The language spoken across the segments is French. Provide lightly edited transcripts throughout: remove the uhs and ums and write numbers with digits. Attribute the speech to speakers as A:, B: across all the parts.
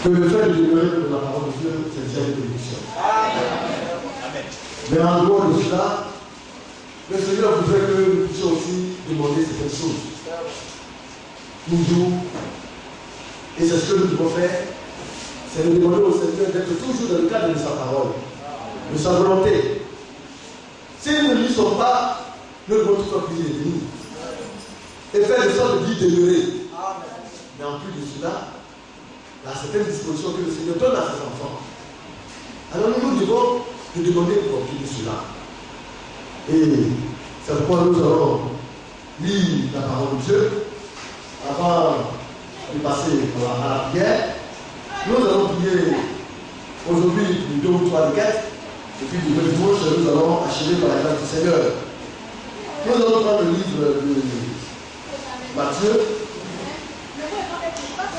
A: que le fait de demeurer dans la parole de Dieu, c'est déjà une bénédiction. Mais en dehors de cela, le Seigneur voudrait que nous puissions aussi demander certaines choses. Toujours. Et c'est ce que nous devons faire. C'est de demander au Seigneur d'être toujours dans le cadre de sa parole, de sa volonté. Si nous ne lisons pas, nous devons tout en prier de nous. Et faire le sort de vie demeurer. Mais en plus de cela, il y a certaines dispositions que le Seigneur donne à ses enfants. Alors nous devons nous demander pour obtenir cela. Et c'est pourquoi nous allons lire la parole de Dieu avant de passer à la prière. Nous allons prier aujourd'hui pour 2 ou 3 requêtes. Et puis le dimanche, nous allons achever par la grâce du Seigneur. Nous allons prendre le livre de Matthieu.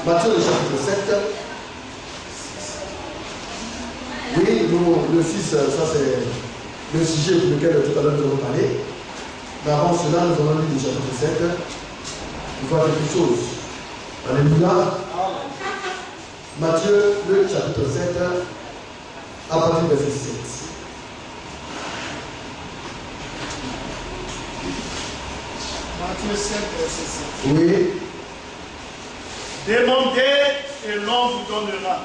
A: Matthieu, le chapitre 7. Oui, le 6, ça c'est le sujet pour lequel tout à l'heure nous allons parler. Mais avant cela, nous allons lire le chapitre 7. Il faut quelque chose. Alléluia. Matthieu, le chapitre 7, à partir du verset 7.
B: Matthieu 7, verset 7.
A: Oui.
B: Demandez et l'on vous donnera.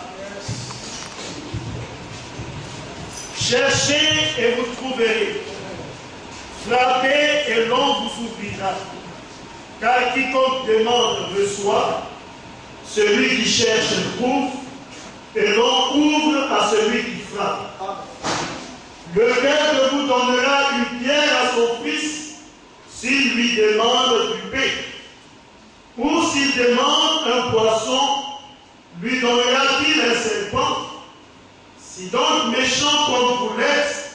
B: Cherchez et vous trouverez. Frappez et l'on vous ouvrira. Car quiconque demande reçoit, celui qui cherche trouve, et l'on ouvre à celui qui frappe. Le Père vous donnera une pierre à son fils s'il lui demande du pain. Ou s'il demande un poisson, lui donnera-t-il un serpent? Si donc méchant comme vous l'êtes,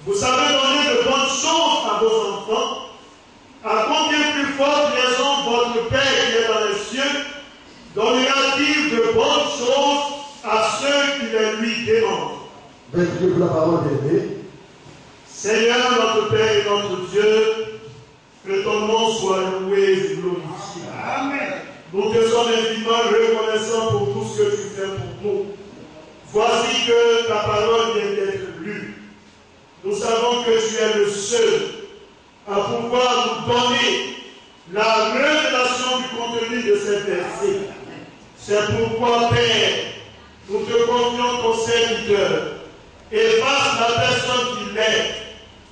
B: vous savez donner de bonnes choses à vos enfants, à combien plus forte raison votre Père qui est dans les cieux donnera-t-il de bonnes choses à ceux qui les lui demandent?
A: Béni pour la parole d'Aimé.
B: Seigneur notre Père et notre Dieu, que ton nom soit loué et glorifié. Amen. Nous te sommes infiniment reconnaissants pour tout ce que tu fais pour nous. Voici que ta parole vient d'être lue. Nous savons que tu es le seul à pouvoir nous donner la révélation du contenu de ces versets. C'est pourquoi, Père, nous te confions ton serviteur. Efface la personne qu'il est,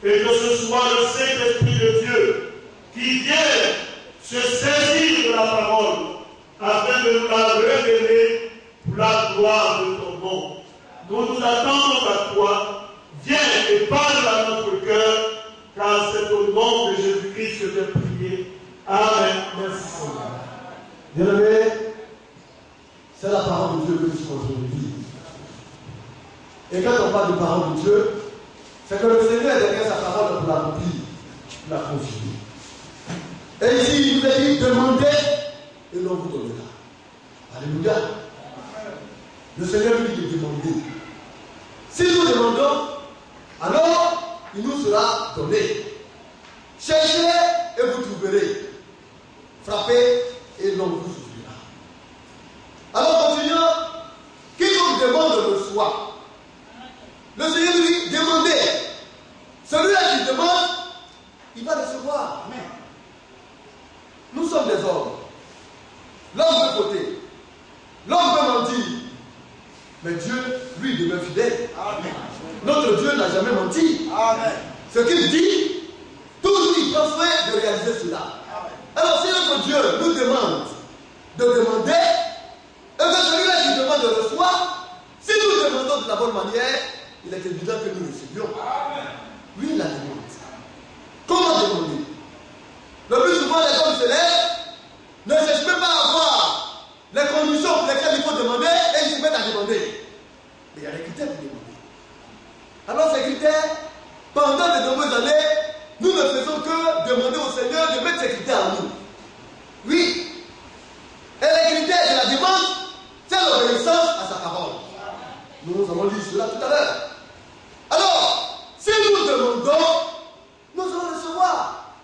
B: et que ce soit le Saint-Esprit de Dieu qui vienne se saisir de la parole afin de nous la révéler pour la gloire de ton nom. Nous nous attendons à toi. Viens et parle à notre cœur, car c'est au nom de Jésus-Christ que j'ai prié. Amen. Merci Seigneur.
A: Bien-aimés, c'est la parole de Dieu que nous sommes en train de vivre. Et quand on parle de parole de Dieu, c'est que le Seigneur est derrière sa parole pour l'accomplir, pour la confirmer. Et ici, il nous a dit demandez et l'on vous donnera. Alléluia. Le Seigneur nous dit de demander. Si nous demandons, alors il nous sera donné. Cherchez et vous trouverez. Frappez et l'on vous ouvrira. Alors continuons. Quiconque demande reçoit. Le Seigneur nous dit demandez. Celui-là qui demande, il va recevoir. Amen. Nous sommes des hommes. L'homme peut côté. L'homme peut mentir. Mais Dieu, lui, demeure fidèle. Amen. Notre Dieu n'a jamais menti. Amen. Ce qu'il dit, toujours il prend soin de réaliser cela. Amen. Alors si notre Dieu nous demande de demander, et que celui-là qui demande de recevoir, si nous demandons de la bonne manière, il est évident que nous recevions. Amen. Oui, il la demande. Comment demander? Le plus souvent, les hommes se lèvent, ne cherchent même pas à voir les conditions pour lesquelles il faut demander et ils se mettent à demander. Mais il y a des critères pour demander. Alors ces critères, pendant de nombreuses années, nous ne faisons que demander au Seigneur de mettre ces critères en nous. Oui. Et les critères de la demande, c'est l'obéissance à sa parole. Nous avons dit cela tout à l'heure. Alors, si nous demandons, nous allons recevoir.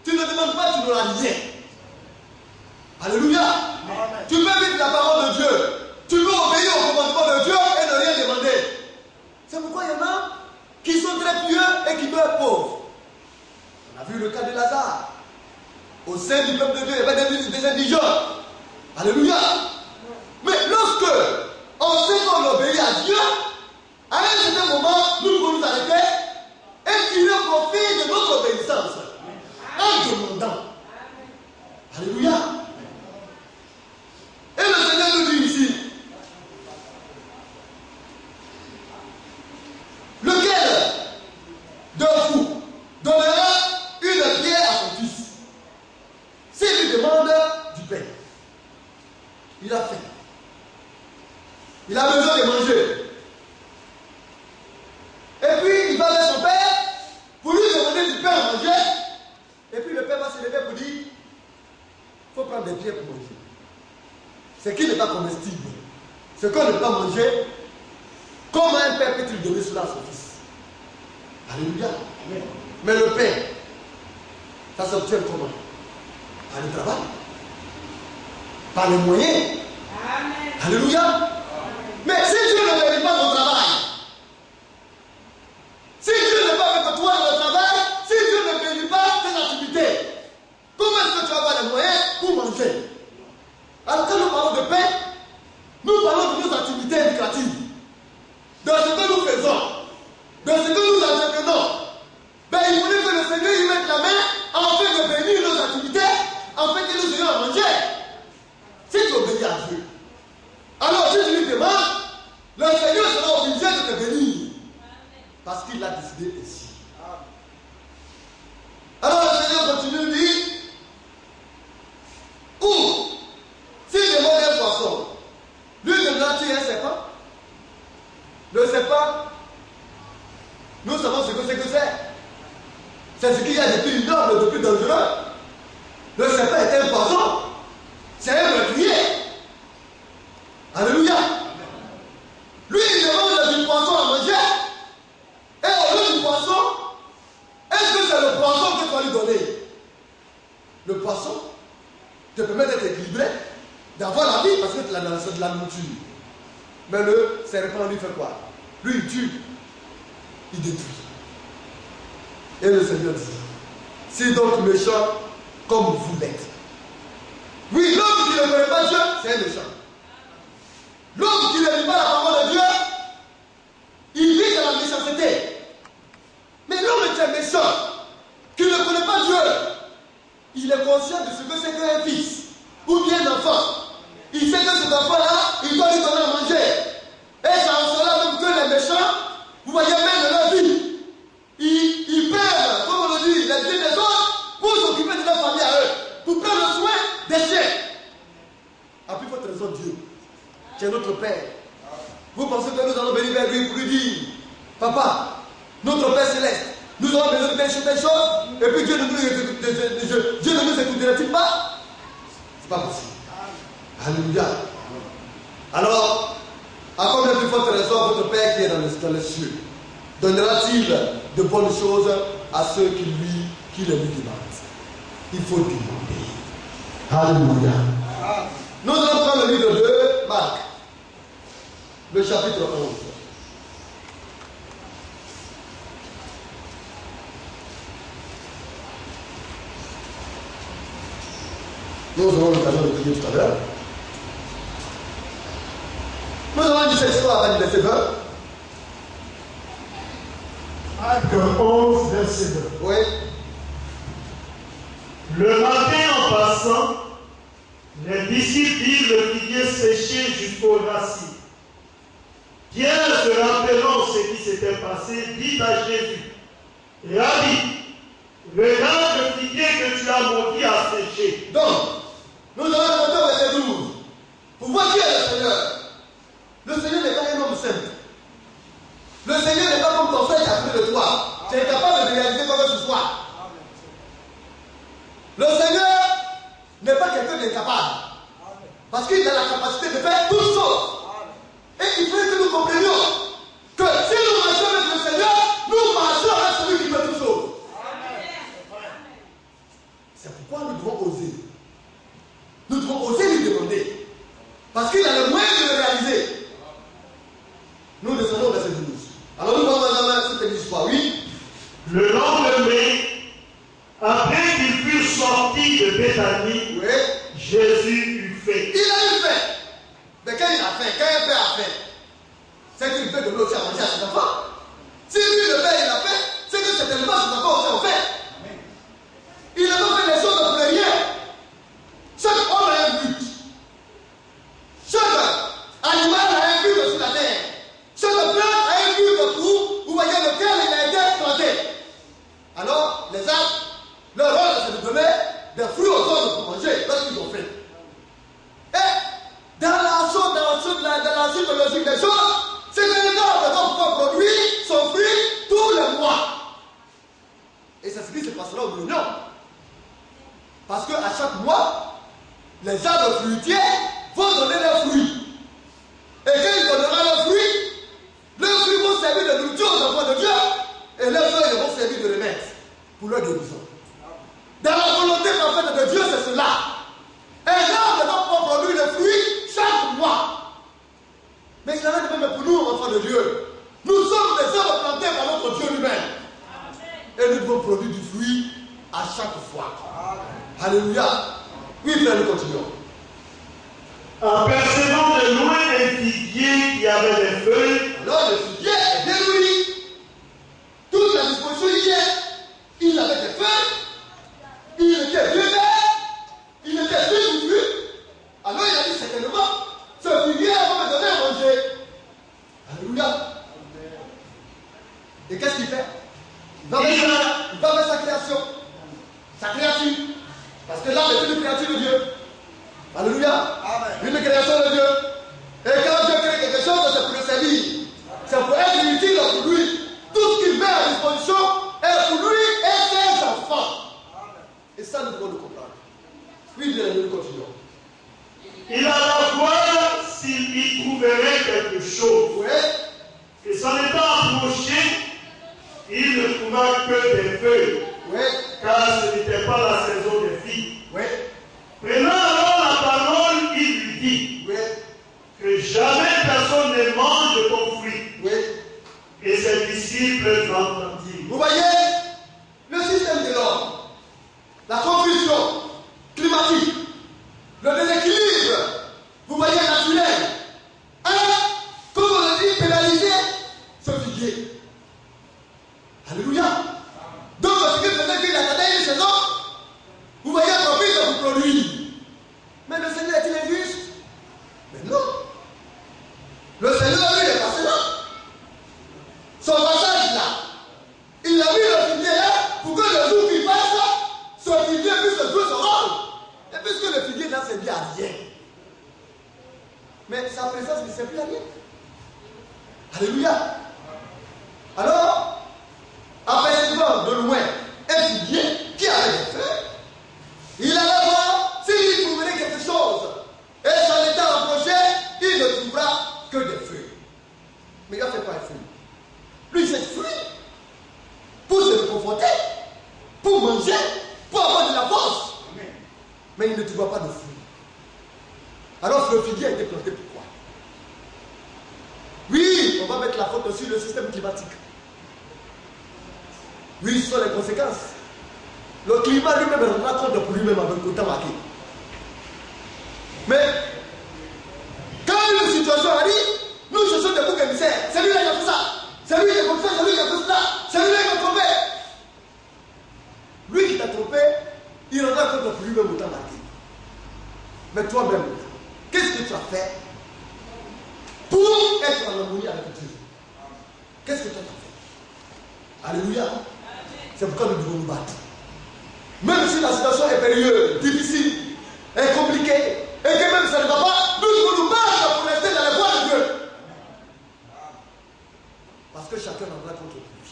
A: Tu ne demandes pas, tu n'auras rien. Alléluia. Amen. Tu peux vivre la parole de Dieu. Tu peux sein du peuple de Dieu, il y avait des indigents. Alléluia. Mais lorsque on sait qu'on obéit à Dieu, à un certain moment, nous pouvons nous arrêter et tirer profit de notre obéissance en demandant. Alléluia. Et le Seigneur nous dit ici, lequel de vous donnera une pierre à son fils s'il lui demande du pain? Il a faim. Il a besoin de manger. Et puis il va vers son père pour lui demander du pain à manger. Et puis le père va se lever pour dire, il faut prendre des pierres pour manger. Ce qui n'est pas comestible, ce qu'on ne peut pas manger, comment un père peut-il donner cela à son fils? Alléluia. Amen. Mais le pain, ça s'obtient comment? Par le travail, par les moyens. Amen. Alléluia. Amen. Mais si Dieu ne bénit pas ton travail, si Dieu n'est pas avec toi dans le travail, si Dieu ne bénit pas tes activités, comment est-ce que tu vas avoir les moyens pour manger? Alors quand nous parlons de pain, nous parlons de nos activités éducatives, de ce que nous faisons, de ce que nous entreprenons. Ben, il voulait que le Seigneur y mette la main afin de bénir nos activités, afin que nous ayons à manger. Si tu obéis à Dieu, alors si tu lui demandes, le Seigneur sera obligé de te bénir. Parce qu'il l'a décidé ainsi. Alors le Seigneur continue de dire, ou s'il demande un poisson, lui donnera-t-il un serpent? Le serpent, nous savons ce que c'est. C'est ce qu'il y a de plus noble, de plus dangereux. Le serpent est un poisson. C'est un meurtrier. Alléluia. Lui, il demande du poisson à manger. Et au lieu du poisson, est-ce que c'est le poisson que tu vas lui donner? Le poisson te permet d'être équilibré, d'avoir la vie, parce que c'est de la nourriture. Mais le serpent, lui, fait quoi? Lui, il tue, il détruit. Et le Seigneur dit, si donc méchant comme vous l'êtes. Oui, l'homme qui ne connaît pas Dieu, c'est un méchant. L'homme qui ne lit pas la parole de Dieu, il vit dans la méchanceté. Mais l'homme qui est méchant, qui ne connaît pas Dieu, il est conscient de ce que c'est qu'un fils ou bien un enfant. Il sait que cet enfant-là, il doit lui donner à manger. Et c'est en cela même que les méchants, vous voyez même de leur vie, ils perdent, comme on le dit, les vies des autres pour s'occuper de leur famille à eux, pour prendre soin des siens. Après, il faut trésor Dieu, qui est notre Père. Vous pensez que nous allons venir vers lui pour lui dire, papa, notre Père Céleste, nous avons besoin de telle chose, et puis Dieu ne nous écouterait-il pas? C'est pas possible. Alléluia. Alors, à combien de fois trésor votre Père qui est dans les cieux donnera-t-il de bonnes choses à ceux qui les lui demandent? Il faut demander. Alléluia. Nous allons prendre le livre de Marc, le chapitre 11. Nous aurons l'occasion de prier tout à l'heure. Nous avons dit cette histoire à verset 20.
B: Acte 11, verset 2.
A: Oui.
B: Le matin en passant, les disciples virent le figuier séché jusqu'aux racines. Pierre, se rappelant ce qui s'était passé, dit à Jésus, Rabbi, regarde le figuier que tu as maudit à sécher.
A: Donc, nous allons monter au verset 12. Pour voir qui est le Seigneur. Le Seigneur n'est pas un homme simple. Le Seigneur n'est pas comme ton frère qui a pris de toi. Tu es capable de réaliser quoi que ce soit. Le Seigneur n'est pas quelqu'un d'incapable. Parce qu'il a la capacité de faire toutes choses. Et il faut que nous comprenions que si nous marchons avec le Seigneur, nous marchons avec celui qui fait toutes choses. C'est pourquoi nous devons oser. Nous devons oser lui demander. Parce qu'il a le moyen de le réaliser. Nous descendons au verset 12. Alors nous voyons dans cette histoire, oui.
B: Le lendemain, après qu'ils furent sortis de Bethanie,
A: donner aussi à manger à ses enfants. Si lui, le père, il a fait, c'est que certainement ses enfants aussi ont fait. Il n'a pas fait les choses pour rien. Chaque homme a un but. Chaque animal a un but sur la terre. Chaque plante a un but pour, vous voyez, lequel il a été planté. Alors, les arbres, leur rôle, c'est de donner des fruits aux autres pour manger lorsqu'ils ont fait. Et dans la suite logique des choses, c'est que les arbres doivent pouvoir produire son fruit tous les mois. Et c'est ce qui se passera au l'Union. Parce qu'à chaque mois, les arbres fruitiers vont donner leurs fruits. Et quand ils donneront leurs fruits vont servir de nourriture aux enfants de Dieu. Et leurs feuilles vont servir de remède pour leur guérison. Dans la volonté parfaite de Dieu, c'est cela. Un arbre doit pouvoir produire des fruits chaque mois. Mais il en est de même pour nous, enfants de Dieu. Nous sommes des arbres plantés par notre Dieu lui-même. Et nous devons produire du fruit à chaque fois. Alléluia. Oui, frère, nous continuons.
B: En percevant de loin un figuier qui avait des feuilles.
A: Alors le figuier est détruit. Toute la disposition y est. Il avait des feuilles. Il était vieux vert. Il était vieux du. Alors il a dit certainement, ce figuier va me donner à manger. Alléluia. Et qu'est-ce qu'il fait? Il va faire sa création. Sa créature. Parce que là, c'est une créature de Dieu. Alléluia. Une création de Dieu. Et quand Dieu crée quelque chose, c'est pour le servir. C'est pour être utile pour lui. Tout ce qu'il met à disposition est pour lui et ses enfants. Et ça, nous devons le comprendre. Oui, bien, nous continuons.
B: Il alla voir s'il y trouverait quelque chose.
A: Oui.
B: Et s'en étant approché, il ne trouva que des feuilles.
A: Oui.
B: Car ce n'était pas la saison des figues.
A: Oui.
B: Prenant alors la parole, il lui dit,
A: Oui.
B: que jamais personne ne mange de ton fruit.
A: Oui.
B: Et ses disciples l'entendirent.
A: Vous voyez le système de l'homme, la confusion climatique, le déséquilibre, vous voyez naturel. Comme on a dit, pénaliser ce figuier. Alléluia. Donc ce qui faisait qu'il attendait une saison, vous voyez un profit de vous produire. Mais le Seigneur est-il injuste? Mais non. Le Seigneur, lui, est passé là. Son passage là, il a mis le figuier là pour que le jour qui passe, ce figuier puisse jouer son rôle. Et puisque le figuier là, c'est bien à rien. Mais sa présence ne sert plus à rien. Alléluia. Alors, apercevant de loin un figuier qui avait des feuilles, il allait voir s'il trouverait quelque chose. Et s'en étant approché, il ne trouvera que des feuilles. Mais il n'a fait pas un feuille. Lui, c'est fruit pour se réconforter, pour manger, pour avoir de la force. Mais il ne trouva pas de fruits. Alors le figuier a été planté pourquoi? Oui, on va mettre la faute sur le système climatique. Oui, ce sont les conséquences. Le climat lui-même rendra compte pour lui-même avec le temps marqué. Mais quand une situation arrive, nous cherchons des boucs émissaires. C'est lui qui a fait ça. C'est lui qui a fait ça. C'est lui qui a fait cela. C'est lui qui a trompé. Lui qui t'a trompé, il rendra compte pour lui-même au temps marqué. Mais toi-même, qu'est-ce que tu as fait pour être en harmonie avec Dieu? Qu'est-ce que tu as fait? Alléluia. C'est pourquoi nous devons nous battre. Même si la situation est périlleuse, difficile, est compliquée, et que même ça ne va pas, nous devons nous battre pour rester dans la voie de Dieu. Parce que chacun rendra contre lui.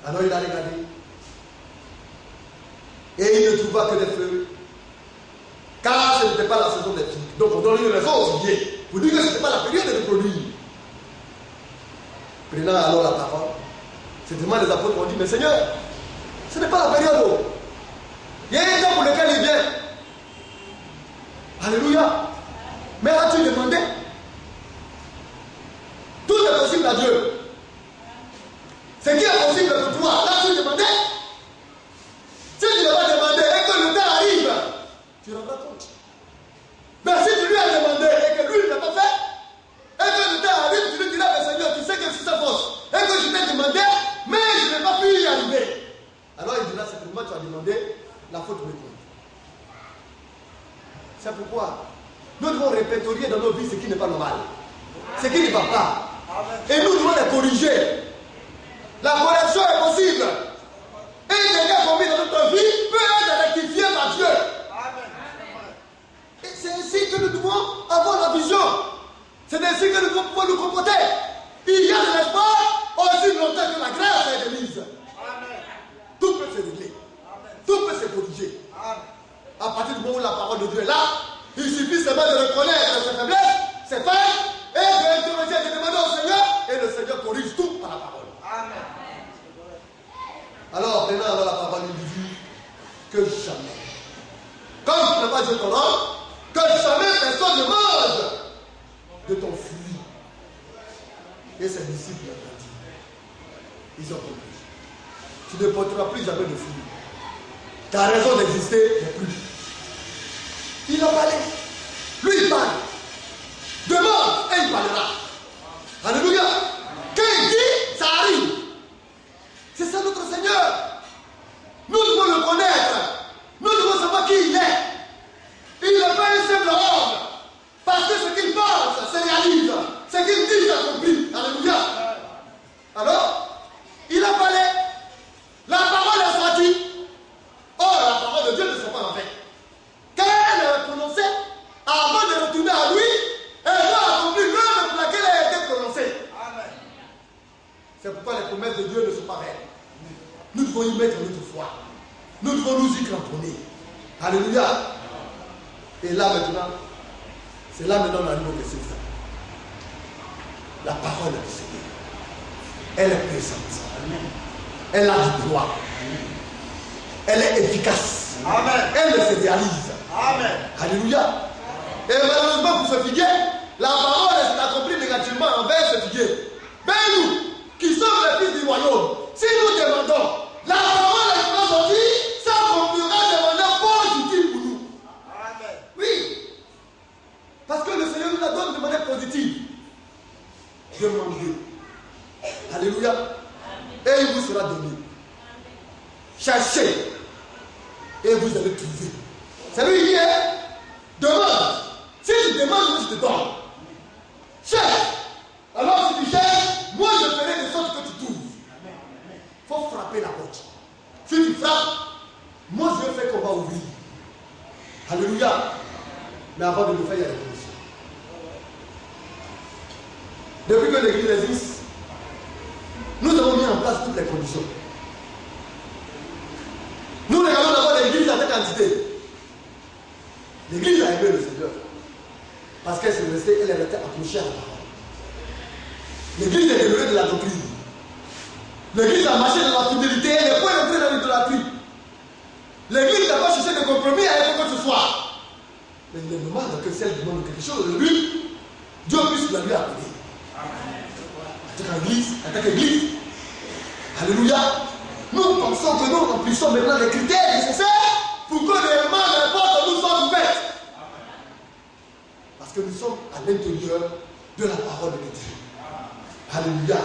A: Alors il a regardé. Et il ne trouva que des feuilles. Car ce n'était pas la saison des figues. Donc on donne une raison aux figuiers pour dire que ce n'était pas la période de produire. Prenant alors la parole, certainement les apôtres ont dit, mais Seigneur, ce n'est pas la période. Il y a un temps pour lequel il vient. Alléluia. Mais as-tu demandé? Tout est possible à Dieu. Ce qui est possible pour toi, l'as-tu demandé? Si tu n'as pas demandé et que le temps arrive, tu rendras compte. Mais si tu lui as demandé et que lui ne l'a pas fait, et que le temps arrive, tu lui la faute me compte. C'est pourquoi nous devons répertorier dans nos vies ce qui n'est pas normal, ce qui ne va pas. Et nous devons les corriger. La correction est possible. Et les dégâts commis dans notre vie peut être rectifié par Dieu. Et c'est ainsi que nous devons avoir la vision. C'est ainsi que nous devons pouvoir nous comporter. Il y a de l'espoir aussi longtemps que la grâce est démise. Tout peut se régler. Tout peut se corriger. À partir du moment où la parole de Dieu est là, il suffit seulement de reconnaître ses faiblesses, ses failles, et de interroger, de demander au Seigneur, et le Seigneur corrige tout par la parole. Amen. Alors, prenons alors la parole, il dit que jamais, comme tu n'as pas joué ton rôle, que jamais personne ne mange de ton fruit. Et ses disciples l'ont dit. Ils ont compris. Tu ne porteras plus jamais de fruit. Ta raison d'exister n'est plus. Il a parlé. Lui, il parle. Demande et il parlera. Alléluia. Quand il dit, ça arrive. C'est ça notre Seigneur. Nous devons le connaître. Nous devons savoir qui il est. Il n'est pas un simple homme. Parce que ce qu'il pense, se réalise. Ce qu'il dit, s'accomplit. Alléluia. Alors, il a parlé. La parole est sortie. Or, la parole de Dieu ne sera pas en fait. Quand elle est prononcée, avant de retourner à lui, elle doit accomplir l'œuvre pour laquelle elle a été prononcée. Amen. C'est pourquoi les promesses de Dieu ne sont pas vaines. Nous devons y mettre notre foi. Nous devons nous y cramponner. Alléluia. Et là maintenant, c'est là maintenant la nouvelle question. La parole du Seigneur. Elle est présente. Amen. Elle a du droit. Amen. Elle est efficace. Amen. Elle se réalise. Amen. Alléluia. Et malheureusement pour ce figuier, la parole s'est accomplie négativement envers ce figuier. Mais nous, qui sommes les fils du royaume, si nous demandons, la parole est pas sortie, ça accomplira de manière positive pour nous. Amen. Oui. Parce que le Seigneur nous la donne de manière positive. Demandez. Alléluia. Et il vous sera donné. Cherchez. Et vous allez trouver. C'est lui qui est. Demande. Si tu demandes, moi je te donne. Cherche. Alors si tu cherches, moi je ferai de sorte que tu trouves. Il faut frapper la porte. Si tu frappes, moi je vais faire qu'on va ouvrir. Alléluia. Mais avant de le faire, il y a des conditions. Depuis que l'église existe, nous avons mis en place toutes les conditions. Nous regardons d'abord l'église à cette quantité. L'église a aimé le Seigneur. Parce qu'elle s'est restée, elle est restée accrochée à la parole. L'église est demeurée de la doctrine. L'église a marché dans la fidélité, elle n'est pas entrée dans l'idolâtrie. L'église n'a pas cherché de compromis avec quoi que ce soit. Mais il est normal que celle qui demande quelque chose de lui, Dieu puisse la lui appeler. En tant qu'église. Alléluia. Nous pensons que nous remplissons maintenant les critères nécessaires pour que réellement les portes nous soient ouvertes. Parce que nous sommes à l'intérieur de la parole de Dieu. Alléluia.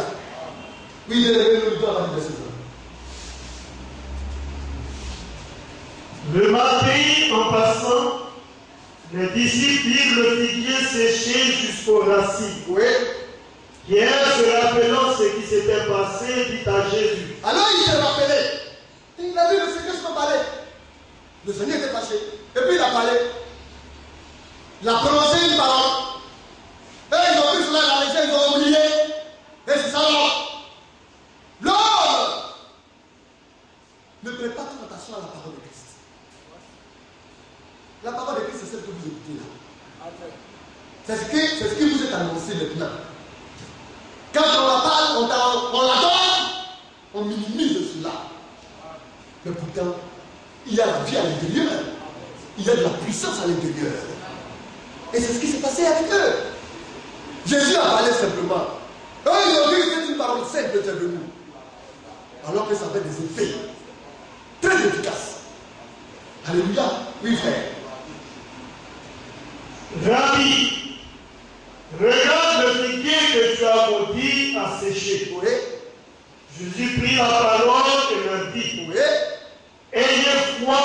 A: Oui, il est le temps à la verset.
B: Le matin, en passant, les disciples virent le figuier séché jusqu'aux racines.
A: Oui.
B: Pierre, se rappelant ce qui s'était passé, dit à Jésus.
A: Alors il s'est rappelé. Il a vu le Seigneur se parler. Le Seigneur était fâché. Et puis il a parlé. Il a prononcé une parole. Et ils ont vu cela dans les gens, ils ont oublié. Et c'est ça l'homme. Ne prête pas toute attention à la parole de Christ. La parole de Christ, c'est celle que vous écoutez là. C'est ce qui vous est annoncé maintenant. Quand on la parle, on l'adore, on minimise cela. Mais pourtant, il y a la vie à l'intérieur. Il y a de la puissance à l'intérieur. Et c'est ce qui s'est passé avec eux. Jésus a parlé simplement. Eux, ils ont dit que c'est une parole simple de nous. Alors que ça fait des effets très efficaces. Alléluia. Oui, frère.
B: Rabbi, regarde le figuier que tu as maudit à sécher.
A: Oui.
B: Jésus prit la parole et leur dit,
A: Oui.
B: ayez foi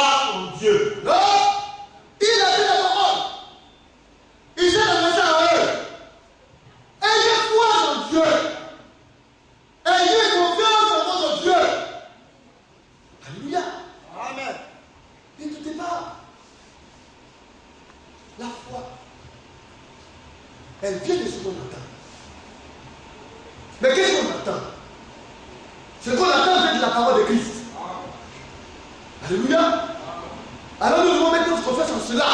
A: Mais qu'est-ce qu'on attend? Ce qu'on attend, c'est de la parole de Christ. Alléluia. Alors nous devons mettre notre confiance en cela.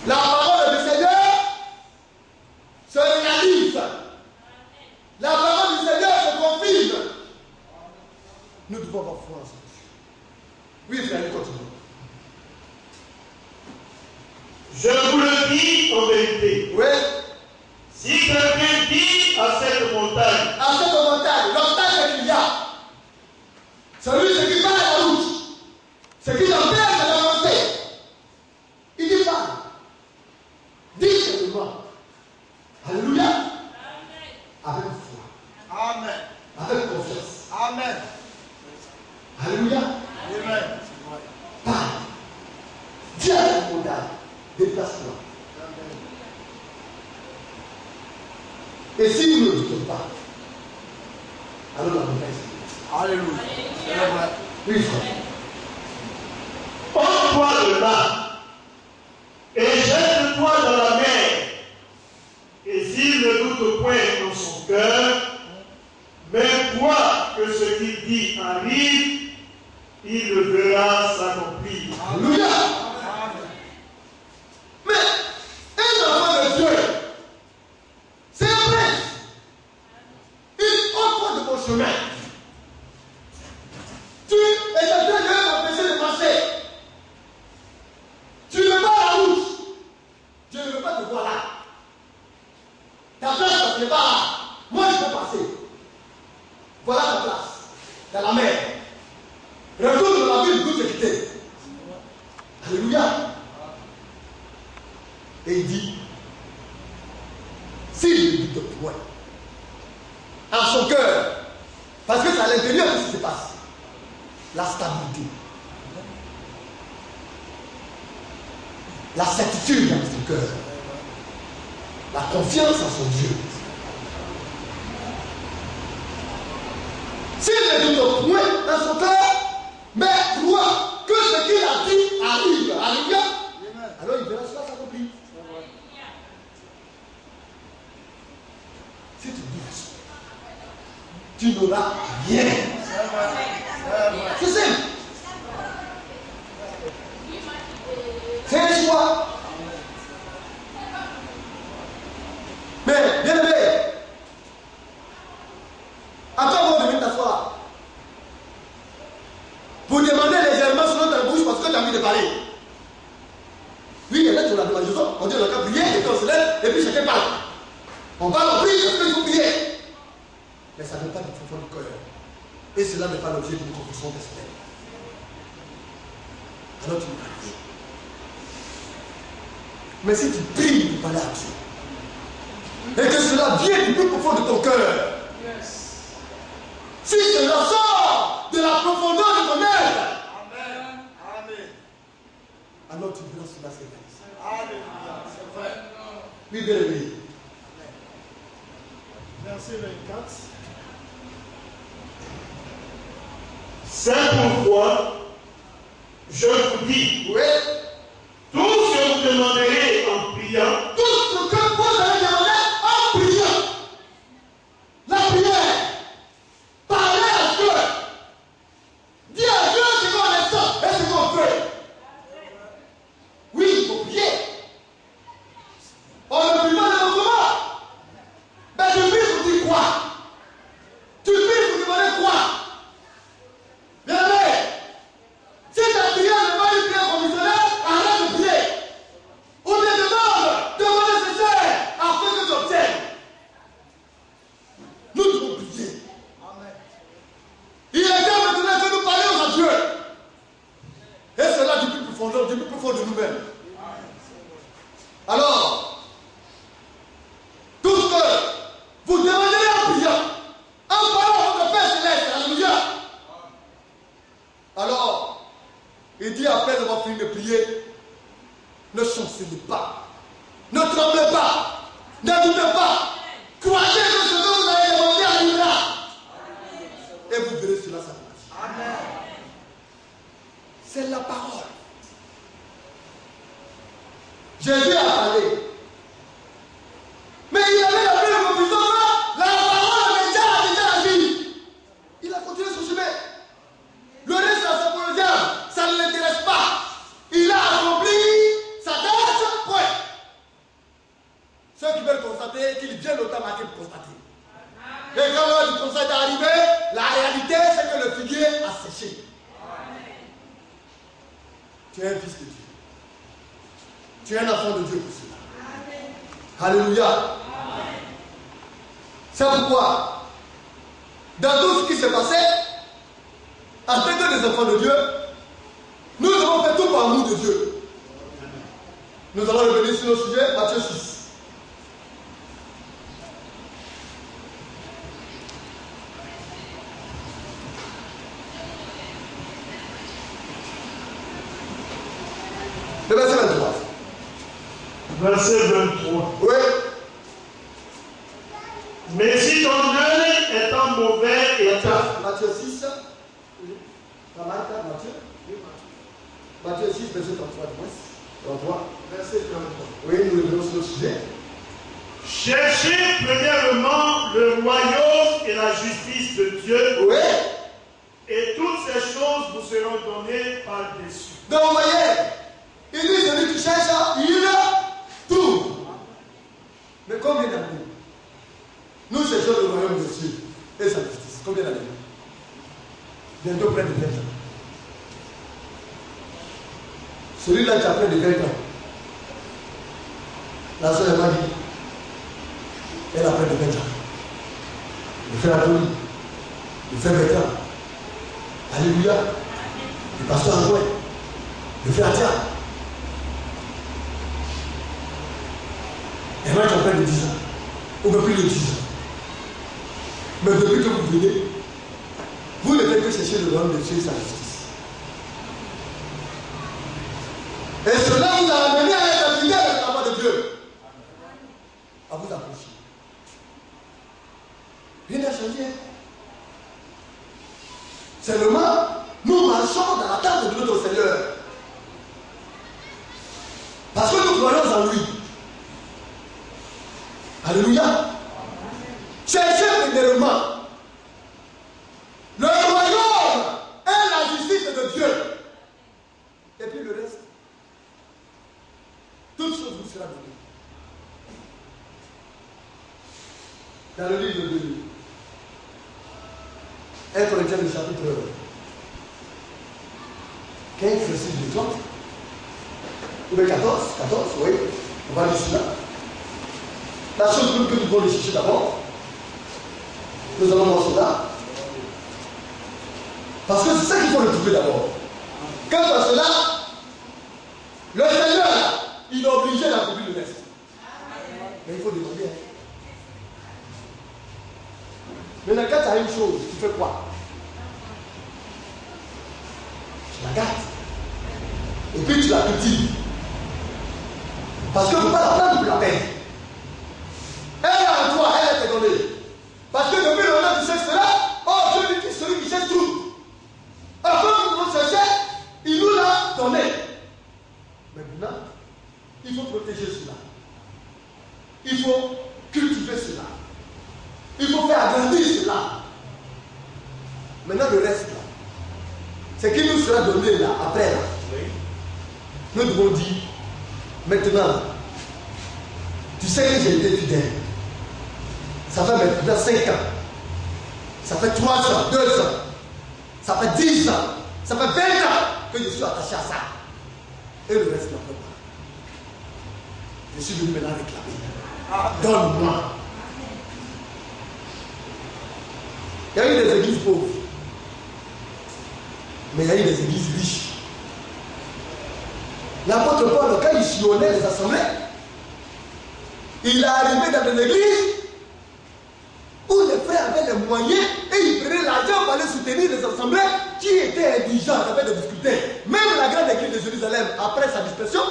A: La parole du Seigneur se réalise. La parole du Seigneur se confirme. Nous devons avoir foi en ce Dieu. Oui, frère, nous continuons.
B: Je vous le dis en vérité.
A: Oui.
B: Si quelqu'un dit à cette montagne,
A: l'obstacle qu'il y a, celui qui parle à la route, ce qui l'empêche d'avancer, il dit pas. Dis simplement. Alléluia. Avec foi.
C: Amen.
A: Avec confiance.
C: Amen.
A: Alléluia.
C: Amen.
A: Parle. Dis à la montagne, déplace-toi. Et si vous ne le dites pas, alors la montagne se déplace.
C: Alléluia.
A: Oui, frère.
B: ôte-toi de là et jette-toi dans la mer. Et s'il ne doute point dans son cœur, mais croit que ce qu'il dit arrive, il le verra s'accomplir.
A: Alléluia. Mais un enfant de Dieu, c'est un prince. Il ôte de ton chemin. Tu es en train de m'empêcher de marcher. Tu ne veux pas la route. Je ne veux pas te voir là. Ta place ne n'est pas là. Moi, je peux passer. Voilà ta place. Dans la mer. Retourne dans la ville d'où tu es quitté. Alléluia. Et il dit, s'il ne dit point en son cœur, parce que c'est à l'intérieur que ça se passe, la stabilité, la certitude dans son cœur, la confiance en son Dieu. S'il ne doute point dans son cœur, mais croit que ce qu'il a dit arrive, alléluia, alors il verra cela s'accomplir. Si tu doutes, tu n'auras rien. C'est simple. C'est un choix. Mais, bien aimé, attends de venir t'asseoir. Pour demander légèrement sur ta bouche parce que tu as envie de parler. Oui, il y a sur la maison, on dit on a qu'à prier, et quand on se lève, et puis chacun parle. On parle, on prie, parce qu'il faut prier. Mais ça ne vient pas du profond du cœur. Et cela n'est pas l'objet d'une confession personnelle. Alors tu pries. Mais si tu pries pour parler à Dieu, et que cela vient du plus profond de ton cœur, si cela sort de la profondeur de ton être, alors tu verras cela se réaliser.
C: Alléluia. C'est vrai.
A: Oui, bien aimé.
C: Verset 24.
B: C'est pourquoi je vous dis,
A: Oui.
B: tout ce que vous demanderez en priant,
A: Tout ce que vous allez demander en priant. La prière. Parler à Dieu. Dis à Dieu ce qu'on attend et ce qu'on veut. Oui, il faut prier. On ne prie pas n'importe comment. Mais tu pries pour dire quoi? Tu pries pour demander quoi? Bien aimé, si ta prière n'est pas une prière conditionnelle, arrête de prier. Ou bien demande nécessaire afin que tu obtiennes. Nous devons prier.
C: Amen.
A: Il est temps maintenant que nous parlions à Dieu. Et cela du plus profond de nous-mêmes. Alors, tout ce que vous demanderez en priant, en parlant à votre Père Céleste, alléluia. Alors, il dit après avoir fini de prier, ne chancelez pas, ne tremblez pas, ne doutez pas, croyez que ce que vous avez demandé arrivera. Et vous verrez cela s'accomplir.
C: Amen.
A: C'est la parole. Jésus a parlé. Mais il avait la pleine conviction que la parole Et quand l'heure du conseil est arrivée, la réalité c'est que le figuier a séché. Tu es un fils de Dieu. Tu es un enfant de Dieu pour cela. Alléluia. C'est pourquoi, dans tout ce qui s'est passé, en tant que des enfants de Dieu, nous avons fait tout par amour de Dieu. Nous allons revenir sur nos sujets, Matthieu 6. Le verset 23.
B: Verset 23.
A: Oui.
B: Mais si ton œil étant mauvais et
A: Matthieu 6. Oui. Matthieu. Matthieu 6, verset 33. 33.
C: Verset 33.
A: Oui, nous revenons sur le sujet.
B: cherchez premièrement le royaume et la justice de Dieu.
A: Oui.
B: Et toutes ces choses vous seront données par-dessus.
A: Donc vous voyez, il dit celui qui cherche, il tout. Mais combien d'années? Nous cherchons le royaume de Dieu et sa justice. Combien d'années? Bientôt près de 20 ans. Celui-là qui a près de 20 ans. La soeur m'a dit, elle a près de 20 ans. Le frère Anthony, le frère Bertrand. Alléluia. Le pasteur Antoine, le frère Atia. Et moi, j'ai près de 10 ans. Ou même plus de 10 ans. Mais depuis que vous venez, vous ne faites que chercher le royaume de Dieu et sa justice. Et cela vous a amené à être fidèle à la voix de Dieu. À vous approcher. Rien n'a changé. Seulement, nous marchons dans l'attente de notre Seigneur. Parce que nous croyons en lui. Alléluia. Cherchez premièrement le royaume et la justice de Dieu. Et puis le reste, toute chose vous sera donnée. Dans le livre de 1 Corinthiens, le chapitre 15, verset 30, ou bien 14, oui, on va lire cela. La chose que nous devons chercher d'abord, nous allons voir cela. Parce que c'est ça qu'il faut le trouver d'abord. Quant à cela, le Seigneur, il est obligé d'accomplir le reste. Mais il faut demander. Maintenant, quand tu as une chose, tu fais quoi? Tu la gardes. Et puis tu la cultives. Parce que tu ne peux pas la prendre pour la peine. Elle est en toi, elle est donnée. Parce que depuis le moment où tu cherches cela, oh Dieu dit que celui qui cherche tout. Alors quand nous cherchons, il nous l'a donné. Maintenant, il faut protéger cela. Il faut cultiver cela. Il faut faire agrandir cela. Maintenant, le reste, là, c'est qui nous sera donné là, après là. Oui. Nous devons dire, maintenant, tu sais que j'ai été fidèle. Ça fait maintenant 5 ans. Ça fait 3 ans, 2 ans. Ça fait 10 ans. Ça fait 20 ans que je suis attaché à ça. Et le reste n'a pas. Je suis venu maintenant réclamer. Donne-moi. Il y a eu des églises pauvres. Mais il y a eu des églises riches. L'apôtre Paul, quand il sillonnait les assemblées, il est arrivé dans des églises où les frères avaient les moyens et ils prenaient l'argent pour aller soutenir les assemblées qui étaient indigents, qui avaient des difficultés. Même la grande église de Jérusalem, après sa dispersion,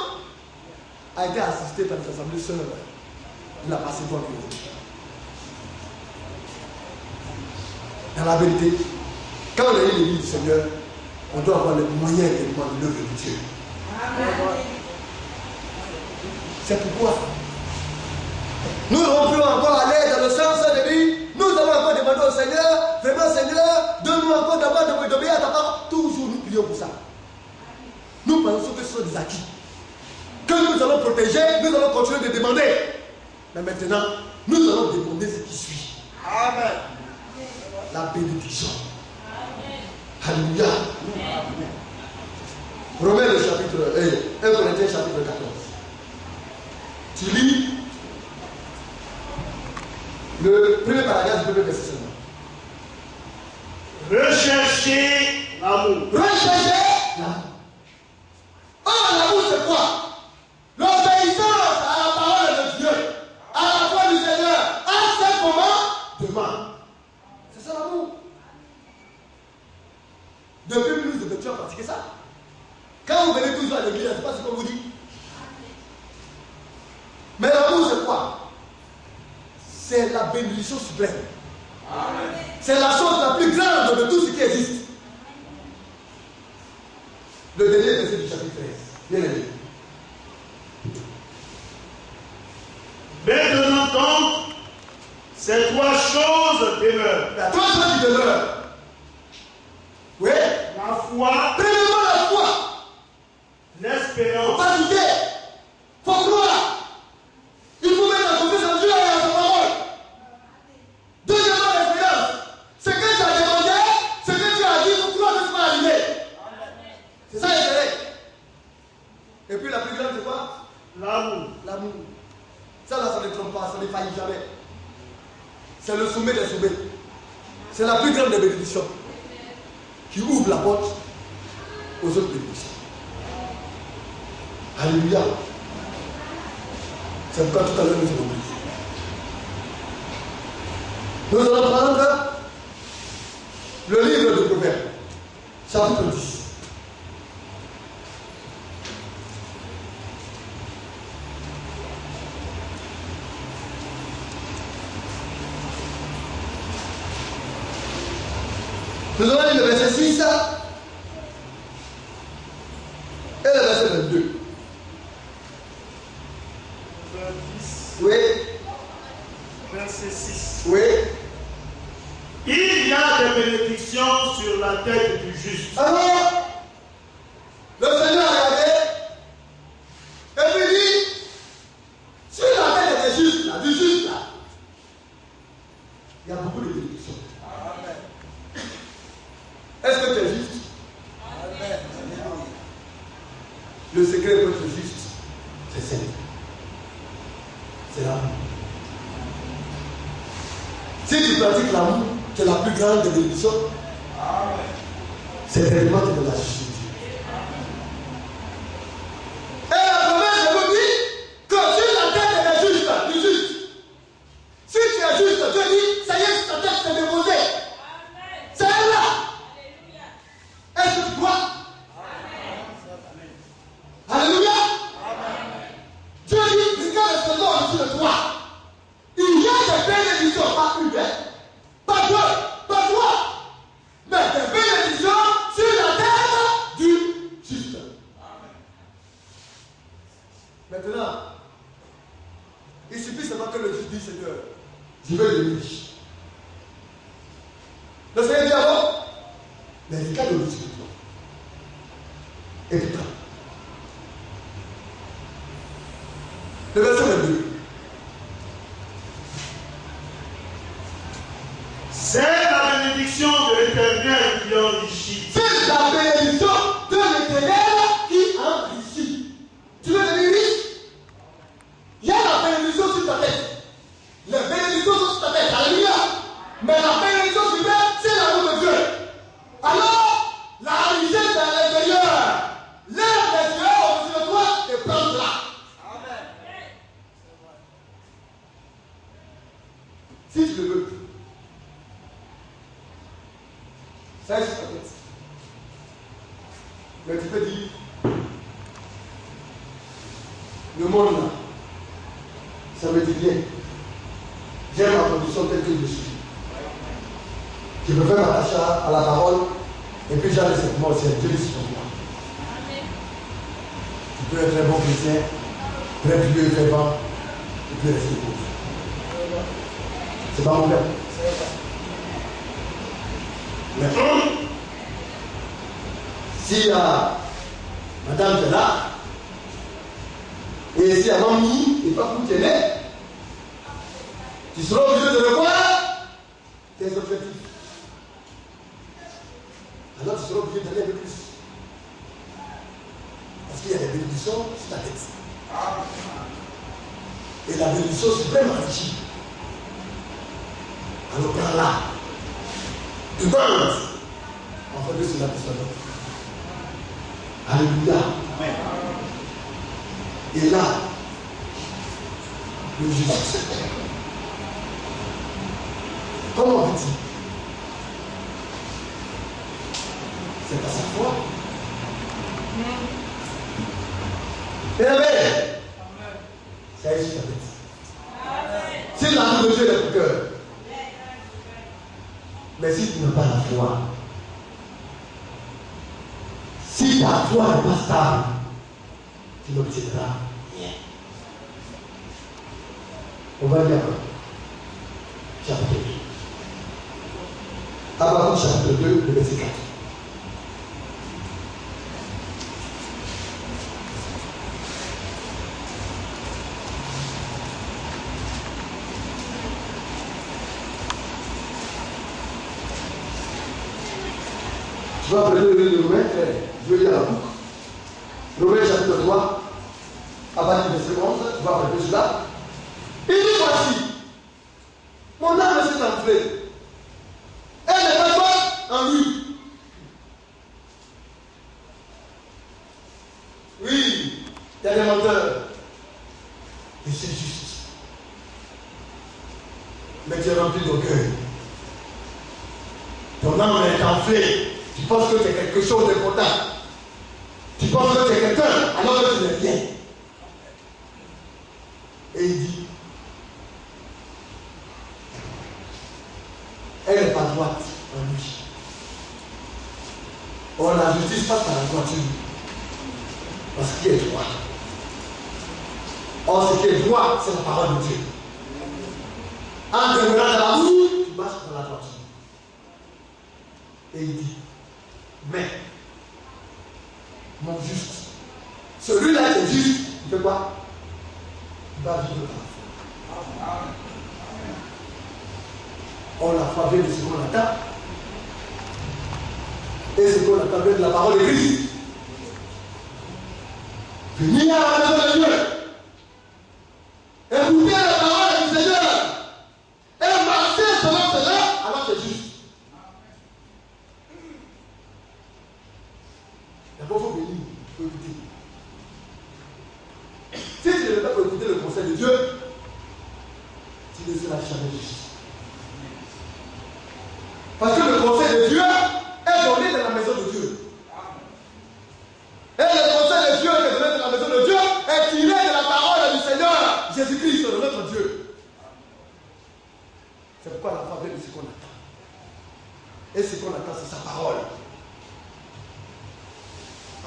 A: a été assistée par les assemblées sœurs de la Macédoine. Dans la vérité, quand on a eu l'église du Seigneur, on doit avoir les moyens de demander l'œuvre de Dieu. C'est pourquoi nous n'aurons plus encore aller dans le sens de dire, nous allons encore demander au Seigneur, vraiment Seigneur, donne-nous encore d'abord d'obéir à ta parole. Toujours nous prions pour ça. Nous pensons que ce sont des acquis. Que nous allons protéger, nous allons continuer de demander. Mais maintenant, nous allons demander ce qui suit.
C: Amen.
A: La bénédiction. Alléluia. Romains le chapitre 1 Corinthiens chapitre 14. Tu lis le premier paragraphe du premier verset seulement.
B: Recherchez l'amour.
A: Recherchez l'amour. Oh, l'amour c'est quoi? L'obéissance à la parole de Dieu, à la foi du Seigneur, à ses commandements. C'est ça l'amour. Depuis plus de tu as pratiqué ça. Quand vous venez toujours à l'église, c'est pas ce qu'on vous dit. Mais l'amour c'est quoi? C'est la bénédiction suprême. Amen. C'est la chose la plus grande de tout ce qui existe. Le dernier verset du chapitre 13. Bien aimé.
B: Maintenant donc, ces trois choses demeurent.
A: Il y a trois choses qui demeurent. Oui.
B: La foi,
A: Premièrement, la foi. Il ne faut
B: l'espérance
A: pas douter. Il faut croire. Il faut mettre la confiance en Dieu et en sa parole. Deuxièmement, l'espérance. Ce que tu as demandé, ce que tu as dit, il faut croire que ça va arriver. C'est ça l'intérêt. Et puis la plus grande, c'est quoi?
B: l'amour.
A: L'amour. Ça là, ça ne trompe pas, ça ne faillit jamais. C'est le sommet des sommets. C'est la plus grande des bénédictions qui ouvre la porte aux autres bénédictions. Alléluia. C'est pourquoi tout à l'heure nous allons prier. Nous allons prendre le livre de Proverbes, chapitre 10. Nous allons lire le verset 6 et le verset 22. Oui.
B: Verset 6.
A: Oui.
B: Il y a des bénédictions sur la tête du juste.
A: Alors, le Seigneur a regardé et puis dit, sur la tête des justes, là, du juste là, il y a beaucoup de bénédictions. Est-ce que tu es juste?
C: Amen.
A: Le secret pour être juste, c'est simple. C'est l'amour. Si tu pratiques l'amour, c'est la plus grande des bénédictions. C'est réellement de la justice. Et la promesse, je vous dis que sur la tête des justes, du juste, si tu es juste, Dieu dit, ça y est, ta tête s'est déposée. C'est là. Est-ce que tu crois? Alléluia. Dieu dit, regarde ce nom au-dessus de toi. Il y a des bénédictions, pas une, pas deux, pas trois, mais des bénédictions sur la tête du juste. Maintenant, il suffit seulement que le juste dise, Seigneur, je veux devenir riche. Le Seigneur dit avant, mais regarde au-dessus de toi. Et putain. Le verset 22.
B: C'est la bénédiction de l'Éternel qui enrichit.
A: C'est la bénédiction de l'Éternel qui enrichit. Tu veux devenir riche? Il y a la bénédiction sur ta tête. Les bénédictions sont sur ta tête. Alléluia. Mais la bénédiction suprême, c'est l'amour de Dieu. Alors, la richesse est à l'intérieur. Lève les yeux au-dessus de toi et prends-la.
C: Amen.
A: Si tu le veux. Ça est sur ta tête. Mais tu peux dire, le monde là, ça me dit bien. J'aime ma condition telle que je suis. Je me fais m'attacher à la parole et puis j'ai cette mort aussi. Dieu dit sur moi. Tu peux être un bon chrétien, très pieux et fervent, et puis rester pauvre. C'est pas mon père. Mais si madame est là, et si mamie et pas pour t'aimer, tu seras obligé de le voir tes objectifs. Alors tu seras obligé d'aller un peu plus. Parce qu'il y a des bénédictions sur ta tête. Et la bénédiction suprême enrichit. Alors prends-la. Demande. En fait, c'est la personne. Alléluia. Et là, le juste. Comment on dit? C'est pas sa foi. Et la belle, ça y est, ta tête. C'est l'amour de Dieu dans ton cœur. Mais si tu n'as pas la foi, si ta foi n'est pas stable, tu n'obtiendras rien. On va lire chapitre 2. Habakkuk chapitre 2, le verset 4. Je vais appeler le Romain, je vais lire la boucle. Romain chapitre 3, à partir du verset 11, je vais appeler cela. Il dit voici, mon âme s'est enflée. Elle n'est pas bonne en lui. Oui, il y a des menteurs. Et c'est juste. Mais tu es rempli d'orgueil. Ton âme est enflée. Tu penses que c'est quelque chose d'important. Tu penses que c'est quelqu'un alors que tu n'es rien. Et il dit, elle n'est pas droite en lui. Or la justice passe par la droiture. Parce qu'il est droit. Or ce qui est droit, c'est la parole de Dieu. En demeurant dans l'amour, tu marches dans la droiture. Et il dit, mais mon juste, celui-là qui est juste, il fait quoi? Il va vivre par la foi. Or la foi vient de ce qu'on attend. Et ce qu'on attend vient de la parole de Christ. Venir à la maison de Dieu. Écoutez la parole du Seigneur. Et marcher selon cela, alors c'est juste. D'abord, il faut venir, il faut écouter. Si tu ne veux pas écouter le conseil de Dieu, tu ne seras jamais juste. Parce que le conseil de Dieu est donné dans la maison de Dieu. Et le conseil de Dieu qui est donné dans la maison de Dieu est tiré de la parole du Seigneur Jésus-Christ, de notre Dieu. C'est pourquoi la foi vient de ce qu'on attend. Et ce qu'on attend, c'est sa parole.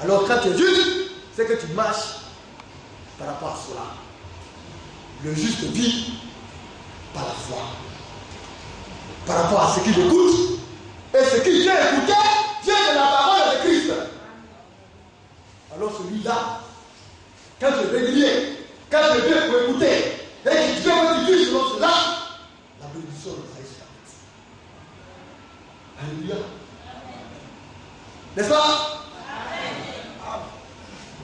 A: Alors quand tu es juste, c'est que tu marches par rapport à cela. Le juste vit par la foi. Par rapport à ce qu'il écoute. Et ce qu'il vient écouter vient de la parole de Christ. Alors celui-là, quand tu es régulier, quand tu es bien pour écouter, et que Dieu veut dire selon cela, la bénédiction ne trahit sur ta tête. Alléluia. N'est-ce pas?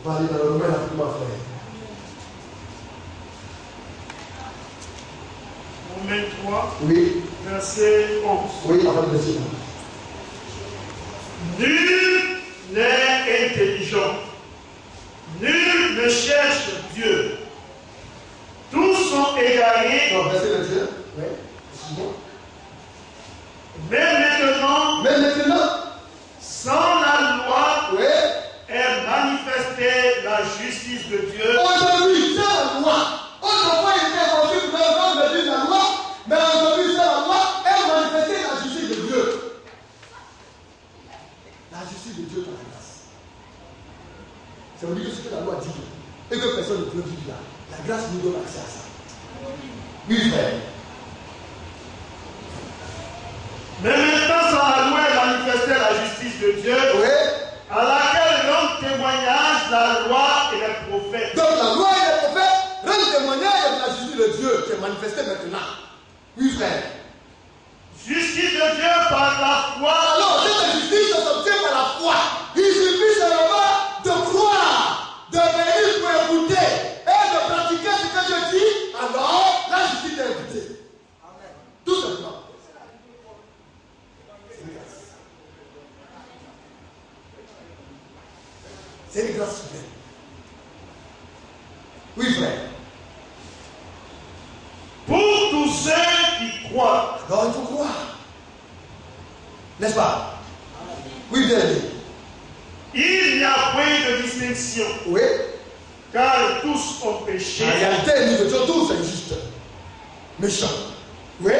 A: On va aller dans le Romain rapidement, frère.
B: Romains 3,
A: Oui.
B: verset 11.
A: Oui, avant de verset 11.
B: Nul n'est intelligent. Nul ne cherche Dieu. Tous sont égarés.
A: Non, verset 21. Oui. Excuse-moi.
B: Mais maintenant, sans la loi,
A: Oui.
B: est manifestée la justice de Dieu.
A: Aujourd'hui, c'est la loi. Autrefois, il était possible de dire la loi, mais aujourd'hui, c'est la loi et manifester la justice de Dieu. La justice de Dieu par la grâce. Ça veut dire que ce que la loi dit et que personne ne peut vivre là. La grâce nous donne accès à ça. Oui, frère.
B: Mais maintenant, sans la loi est manifestée la justice de Dieu,
A: Oui.
B: à laquelle rendent témoignage la loi et les prophètes.
A: Donc la loi et les prophètes rendent témoignage de la justice de Dieu qui est manifestée maintenant. Oui, frère.
B: Justice foi.
A: Alors, cette justice s'obtient par la foi. Il suffit seulement de croire, de venir pour écouter et de pratiquer ce que Dieu dit. Alors, la justice est écoutée. Tout simplement. C'est une grâce soudaine. Oui, frère.
B: Pour tous ceux qui croient.
A: Alors, il faut croire. N'est-ce pas? Oui, bien aimé.
B: Il n'y a point de distinction.
A: Oui.
B: Car tous ont péché.
A: En réalité, nous étions tous injustes. Méchants. Oui.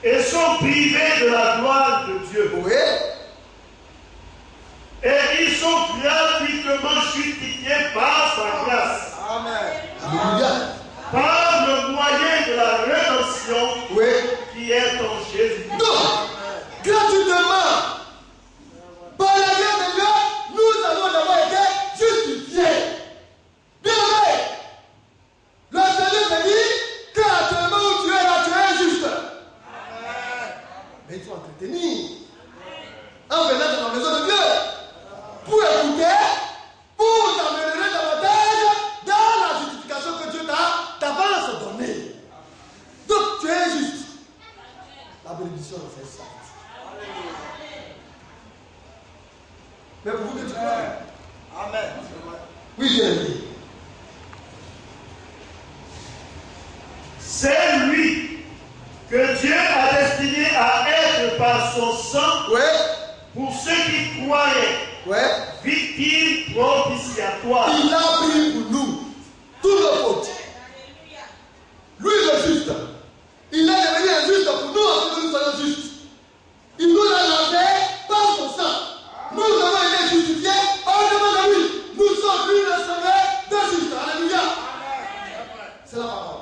B: Et sont privés de la gloire de Dieu.
A: Oui.
B: Et ils sont gratuitement justifiés par sa grâce.
C: Amen.
A: Alléluia.
B: Par le moyen de la rédemption
A: Oui.
B: qui est en Jésus.
A: Donc, gratuitement, par la grâce de Dieu, nous avons d'abord été justifiés. Bien aimé, le Seigneur te dit qu'actuellement où tu es là, tu es injuste. Mais il faut entretenir en venant dans la maison de Dieu pour écouter, pour t'améliorer davantage dans la justification que Dieu t'avance donnée. Donc tu es injuste. La bénédiction c'est ça. Mais pour vous que tu crois.
C: Amen.
A: Oui, bien aimé.
B: C'est lui que Dieu a destiné à être par son sang
A: Ouais,
B: pour ceux qui croyaient,
A: ouais.
B: victime propitiatoire.
A: Il a pris pour nous toutes nos fautes. Lui le juste. Il est devenu injuste pour nous afin que nous soyons justes. Il nous a lavé par son sang. Nous avons été justifiés au nom de lui. Nous sommes plus le sauveur de juste. Alléluia. C'est la parole.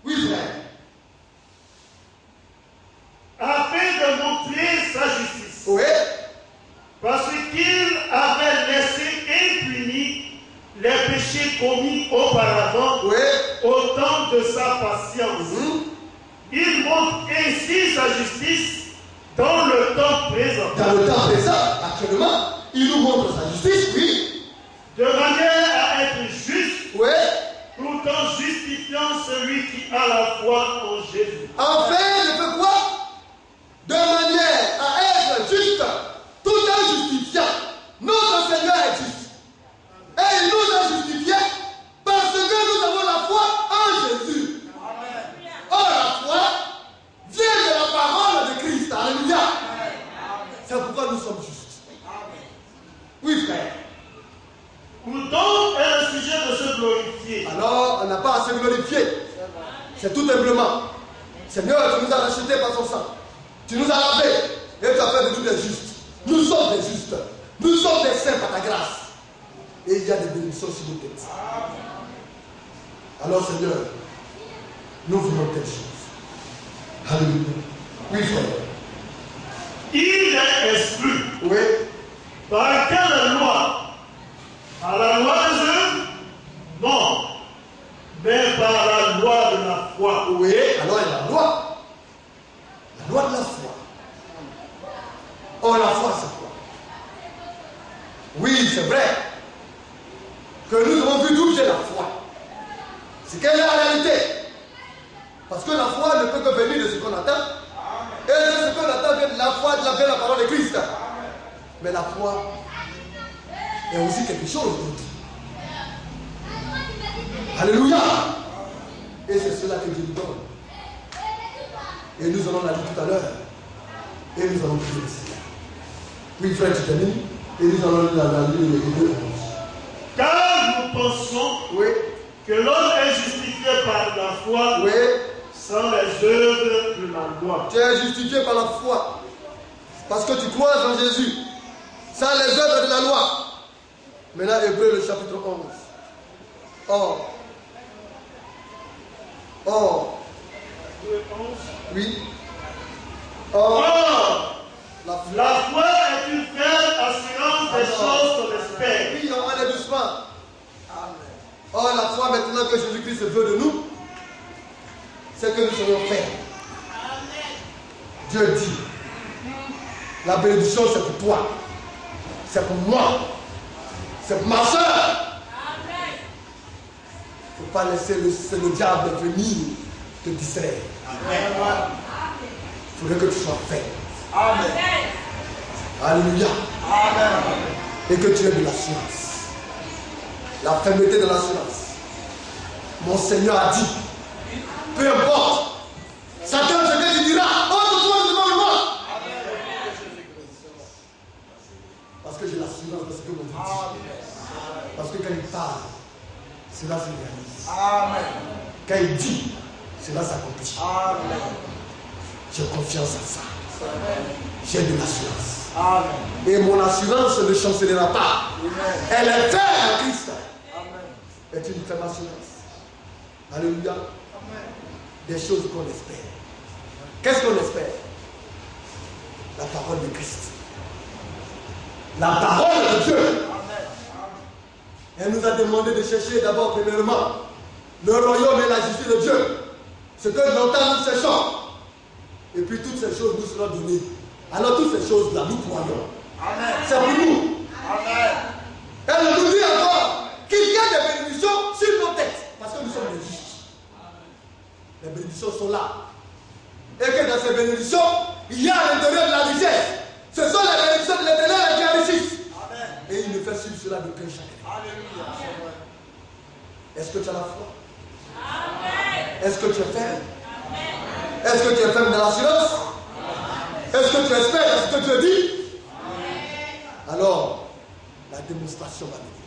A: Oui, frère.
B: Afin de montrer sa justice.
A: Oui.
B: Parce qu'il avait laissé impunis les péchés commis auparavant
A: Oui.
B: au temps de sa patience. Il montre ainsi sa justice dans le temps présent.
A: Dans le temps présent, actuellement, il nous montre sa justice, oui.
B: De manière à être juste,
A: Oui.
B: tout en justifiant celui qui a la foi en Jésus.
A: Enfin, je fais quoi? De manière à être juste, tout en justifiant. Notre Seigneur est juste. Et il nous a justifiés parce que nous avons la foi en Jésus. Or, la foi vient de la parole de Christ. Alléluia. C'est pourquoi nous sommes justes. Oui, frère.
B: Où donc est le sujet de se glorifier?
A: Alors, on n'a pas à se glorifier. C'est tout simplement. Seigneur, tu nous as rachetés par ton sang. Tu nous as lavés. Et tu as fait de nous des justes. Nous sommes des justes. Nous sommes des saints par ta grâce. Et il y a des bénédictions sur nos têtes. Alors, Seigneur, nous voulons telle chose. Alléluia. Oui, frère.
B: Il est exclu.
A: Oui.
B: Par quelle loi? Par la loi des œuvres? Non. Mais par la loi de la foi.
A: Oui. Alors, il y a la loi. La loi de la foi. Or, la foi, c'est quoi? Oui, c'est vrai que nous avons vu d'où vient la foi. C'est quelle est la réalité? Parce que la foi ne peut que venir de ce qu'on attend. Et de ce qu'on attend vient de la foi, de la parole de Christ. Mais la foi est aussi quelque chose d'autre. Alléluia. Et c'est cela que Dieu nous donne. Et nous allons la lire tout à l'heure. Et nous allons prier le Seigneur. Oui, frère, tu termines. Et nous allons la lire les deux.
B: Car nous pensons
A: Oui.
B: que l'homme est justifié par la foi
A: Oui.
B: sans les œuvres de la loi.
A: Tu es justifié par la foi. Parce que tu crois en Jésus. Sans les œuvres de la loi. Maintenant, Hébreu, le chapitre 11. Or. Oui. Or.
B: La foi est une ferme assurance des choses qu'on espère.
A: Oui, on va aller doucement. Or, la foi, maintenant que Jésus-Christ veut de nous, c'est que nous soyons fermes. Dieu dit, La bénédiction, c'est pour toi. C'est pour moi. C'est pour ma soeur. Il ne faut pas laisser le diable venir te distraire. Il faudrait que tu sois fait.
C: Amen.
A: Alléluia.
C: Amen.
A: Et que tu aies de l'assurance. La fermeté de l'assurance. Mon Seigneur a dit, peu importe, Satan te dira, oh, toi, devant moi. Parce que j'ai l'assurance de ce que mon Dieu dit. Parce que quand il parle, cela se réalise.
C: Amen.
A: Quand il dit, cela s'accomplit.
C: Amen.
A: J'ai confiance en ça. J'ai de l'assurance.
C: Amen.
A: Et mon assurance ne chancellera pas.
C: Amen.
A: Elle est ferme en Christ.
C: Amen.
A: Est une ferme assurance. Alléluia.
C: Amen.
A: Des choses qu'on espère. Qu'est-ce qu'on espère? La parole de Christ. La parole de Dieu.
C: Amen.
A: Elle nous a demandé de chercher d'abord, premièrement, le royaume et la justice de Dieu. Ce que longtemps nous cherchons. Et puis toutes ces choses nous seront données. Alors toutes ces choses-là, nous croyons.
C: Amen.
A: C'est pour nous.
C: Amen.
A: Elle nous dit encore qu'il y a des bénédictions sur nos têtes. Parce que nous sommes des justes. Les bénédictions sont là. Et que dans ces bénédictions, il y a à l'intérieur de la richesse. Ce sont les bénédictions de l'Éternel qui enrichissent.
C: Amen.
A: Et il ne fait suivre cela de qu'un chacun.
C: Alléluia.
A: Est-ce que tu as la foi?
D: Amen.
A: Est-ce que tu es ferme? Est-ce que tu es ferme dans l'assurance? Est-ce que tu espères dans ce que tu dis? Alors, la démonstration va venir.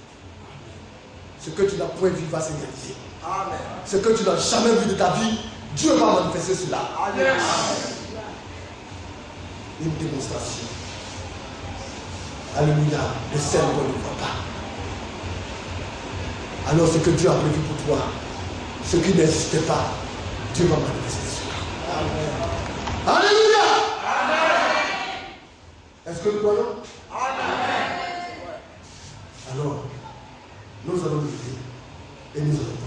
A: Ce que tu n'as point vu va se réaliser.
C: Amen.
A: Ce que tu n'as jamais vu de ta vie, Dieu va manifester cela.
C: Alléluia.
A: Une démonstration. Alléluia. De celle qu'on ne voit pas. Alors ce que Dieu a prévu pour toi, ce qui n'existait pas, Dieu va manifester cela. Amen. Alléluia.
C: Amen.
A: Est-ce que nous croyons?
C: Amen.
A: Alors, nous allons nous lever et nous allons